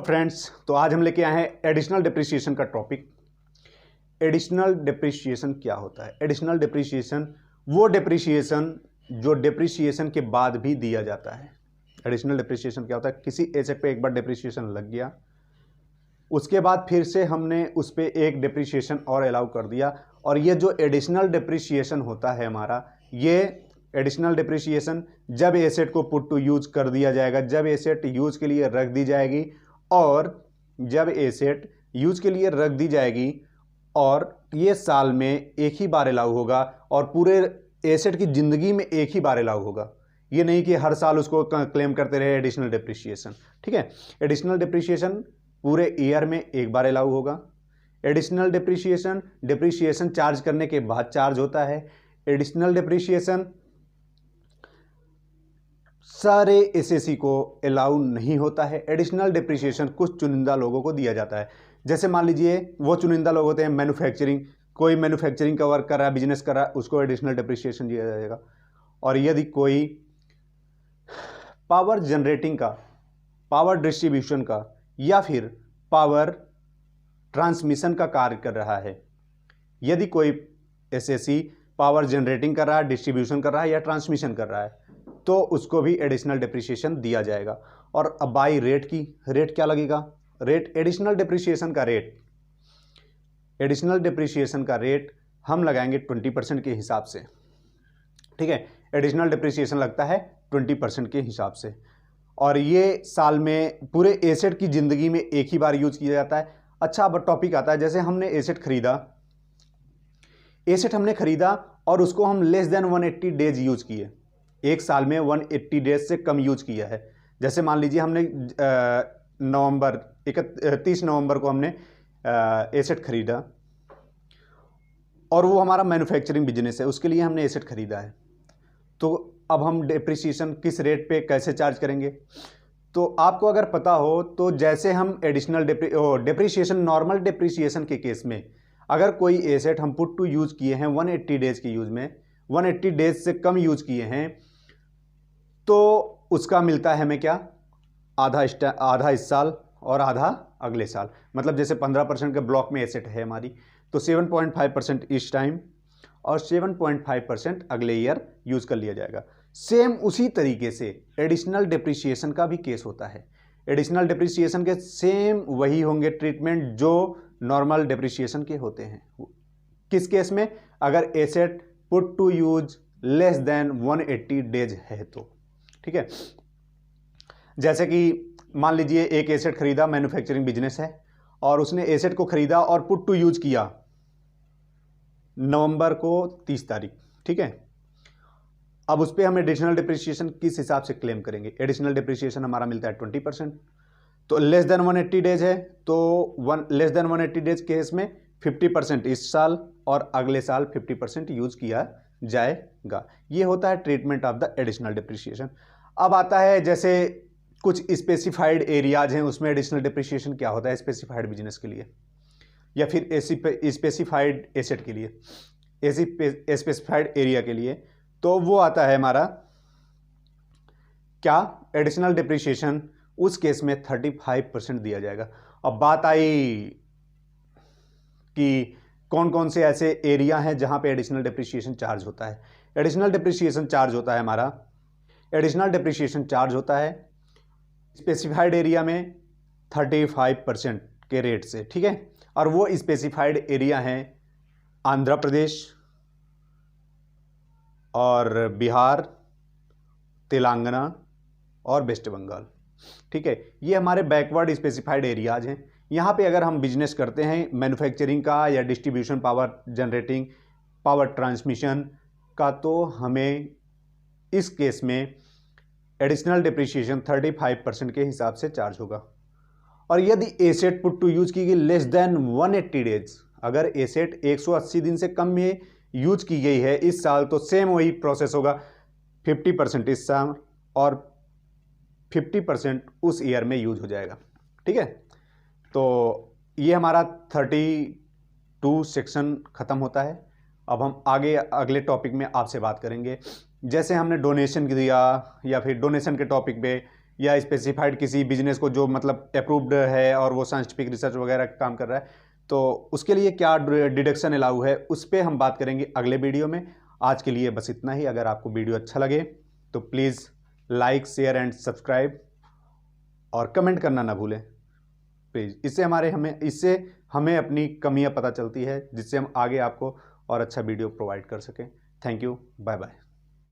Friends, तो आज हम लेके आए हैं एडिशनल डिप्रिसिएशन का टॉपिक। एडिशनल डिप्रिसिएशन क्या होता है? एडिशनल डिप्रिसिएशन वो डिप्रिसिएशन जो डिप्रिसिएशन के बाद भी दिया जाता है। एडिशनल डिप्रिसिएशन क्या होता है? किसी एसेट पे एक बार डिप्रिसिएशन लग गया, उसके बाद फिर से हमने उस पर एक डिप्रिसिएशन और अलाउ कर दिया, और ये जो एडिशनल डिप्रिसिएशन होता है हमारा, ये एडिशनल डिप्रिसिएशन जब एसेट को पुट टू यूज कर दिया जाएगा, जब एसेट यूज के लिए रख दी जाएगी, और जब एसेट यूज के लिए रख दी जाएगी और ये साल में एक ही बार अलाउ होगा, और पूरे एसेट की ज़िंदगी में एक ही बार अलाउ होगा। ये नहीं कि हर साल उसको क्लेम करते रहे एडिशनल डिप्रिसिएशन। ठीक है, एडिशनल डिप्रिसिएशन पूरे ईयर में एक बार अलाउ होगा। एडिशनल डिप्रिसिएशन डिप्रिसिएशन चार्ज करने के बाद चार्ज होता है। एडिशनल डिप्रिसिएशन सारे एसएसी को अलाउ नहीं होता है। एडिशनल डिप्रिसिएशन कुछ चुनिंदा लोगों को दिया जाता है। जैसे मान लीजिए वो चुनिंदा लोग होते हैं मैन्युफैक्चरिंग, कोई मैन्युफैक्चरिंग का वर्क कर रहा है, बिजनेस कर रहा है, उसको एडिशनल डिप्रिसिएशन दिया जाएगा। और यदि कोई पावर जनरेटिंग का, पावर डिस्ट्रीब्यूशन का या फिर पावर ट्रांसमिशन का कार्य कर रहा है, यदि कोई एसएसी पावर जनरेटिंग कर रहा है, डिस्ट्रीब्यूशन कर रहा है या ट्रांसमिशन कर रहा है, तो उसको भी एडिशनल डिप्रिसिएशन दिया जाएगा। और अब बाई रेट की, रेट क्या लगेगा? रेट एडिशनल डिप्रिसिएशन का रेट, एडिशनल डिप्रिसिएशन का रेट हम लगाएंगे 20% के हिसाब से। ठीक है, एडिशनल डिप्रिसिएशन लगता है 20% के हिसाब से, और ये साल में पूरे एसेट की ज़िंदगी में एक ही बार यूज किया जाता है। अच्छा, अब टॉपिक आता है, जैसे हमने एसेट खरीदा, एसेट हमने खरीदा और उसको हम लेस देन 180 डेज यूज किए, एक साल में 180 डेज से कम यूज किया है। जैसे मान लीजिए हमने 30 नवंबर को हमने एसेट खरीदा, और वो हमारा मैन्युफैक्चरिंग बिजनेस है, उसके लिए हमने एसेट खरीदा है। तो अब हम डिप्रिसिएशन किस रेट पे कैसे चार्ज करेंगे? तो आपको अगर पता हो तो जैसे हम एडिशनल डिप्रिसिएशन, नॉर्मल डिप्रिसिएशन के केस में अगर कोई एसेट हम पुट टू यूज किए हैं 180 डेज के यूज में, 180 डेज से कम यूज किए हैं, तो उसका मिलता है हमें क्या? आधा इस साल और आधा अगले साल। मतलब जैसे 15% के ब्लॉक में एसेट है हमारी, तो 7.5% इस टाइम और 7.5% अगले ईयर यूज कर लिया जाएगा। सेम उसी तरीके से एडिशनल डिप्रिसिएशन का भी केस होता है। एडिशनल डिप्रिसिएशन के सेम वही होंगे ट्रीटमेंट जो नॉर्मल डिप्रिसिएशन के होते हैं। किस केस में? अगर asset put to use less than 180 days है तो। ठीक है, जैसे कि मान लीजिए एक एसेट खरीदा, मैन्युफैक्चरिंग बिजनेस है, और उसने एसेट को खरीदा और पुट टू यूज किया नवंबर को 30 तारीख। ठीक है, अब उस पर हम एडिशनल डिप्रिसिएशन किस हिसाब से क्लेम करेंगे? एडिशनल डिप्रिसिएशन हमारा मिलता है 20%, तो लेस देन 180 डेज है, तो लेस देन 180 डेज केस में 50% इस साल और अगले साल 50% यूज किया जाएगा। ये होता है treatment of the additional depreciation. अब आता है जैसे कुछ स्पेसिफाइड एरियाज हैं, उसमें एडिशनल डिप्रिसिएशन क्या होता है स्पेसिफाइड बिजनेस के लिए या फिर स्पेसिफाइड एसेट के लिए, स्पेसिफाइड एरिया के लिए, तो वो आता है हमारा क्या? एडिशनल डिप्रिसिएशन उस केस में 35% दिया जाएगा। अब बात आई कि कौन कौन से ऐसे एरिया हैं जहां पे एडिशनल डिप्रिसिएशन चार्ज होता है। एडिशनल डिप्रिसिएशन चार्ज होता है हमारा, एडिशनल डिप्रिसिएशन चार्ज होता है स्पेसिफाइड एरिया में 35% के रेट से। ठीक है, और वो स्पेसिफाइड एरिया हैं आंध्र प्रदेश और बिहार, तेलंगाना और वेस्ट बंगाल। ठीक है, ये हमारे बैकवर्ड स्पेसिफाइड एरियाज हैं। यहाँ पे अगर हम बिजनेस करते हैं मैन्युफैक्चरिंग का या distribution, power generating, power transmission का, तो हमें इस केस में एडिशनल डिप्रिसिएशन 35% के हिसाब से चार्ज होगा। और यदि एसेट पुट टू यूज की गई लेस देन 180 डेज, अगर एसेट 180 दिन से कम में यूज की गई है इस साल, तो सेम वही प्रोसेस होगा, 50% इस साल और 50% उस ईयर में यूज हो जाएगा। ठीक है, तो ये हमारा 32 सेक्शन खत्म होता है। अब हम आगे अगले टॉपिक में आपसे बात करेंगे। जैसे हमने डोनेशन दिया या फिर डोनेशन के टॉपिक पे या स्पेसिफाइड किसी बिजनेस को जो मतलब अप्रूव्ड है और वो साइंटिफिक रिसर्च वगैरह का काम कर रहा है, तो उसके लिए क्या डिडक्शन अलाउ है उस पर हम बात करेंगे अगले वीडियो में। आज के लिए बस इतना ही। अगर आपको वीडियो अच्छा लगे तो please like, share and subscribe और कमेंट करना ना भूलें प्लीज़। इससे हमें अपनी कमियां पता चलती है, जिससे हम आगे आपको और अच्छा वीडियो प्रोवाइड कर सकें। Thank you, bye bye.